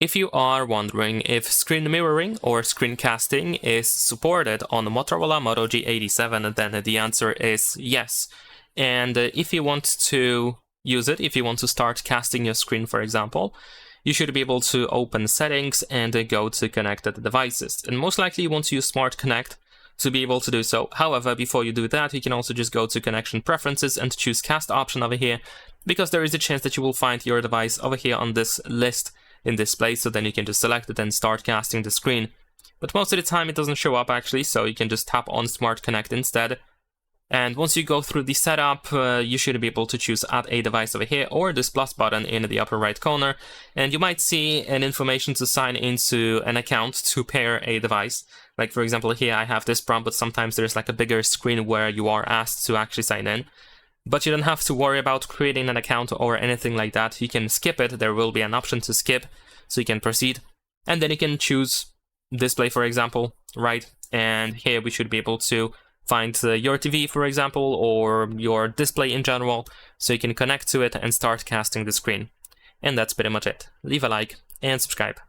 If you are wondering if screen mirroring or screencasting is supported on the Motorola Moto G87, then the answer is yes. And if you want to use it, if you want to start casting your screen, for example, you should be able to open settings and go to connected devices. And most likely you want to use Smart Connect to be able to do so. However, before you do that, you can also just go to connection preferences and choose cast option over here, because there is a chance that you will find your device over here on this list in this place, so then you can just select it and start casting the screen. But most of the time it doesn't show up actually, so you can just tap on Smart Connect instead. And once you go through the setup, you should be able to choose add a device over here or this plus button in the upper right corner, and you might see an information to sign into an account to pair a device. Like for example here I have this prompt, but sometimes there's like a bigger screen where you are asked to actually sign in. But you don't have to worry about creating an account or anything like that. You can skip it. There will be an option to skip, so you can proceed. And then you can choose display, for example, right? And here we should be able to find your TV, for example, or your display in general, so you can connect to it and start casting the screen. And that's pretty much it. Leave a like and subscribe.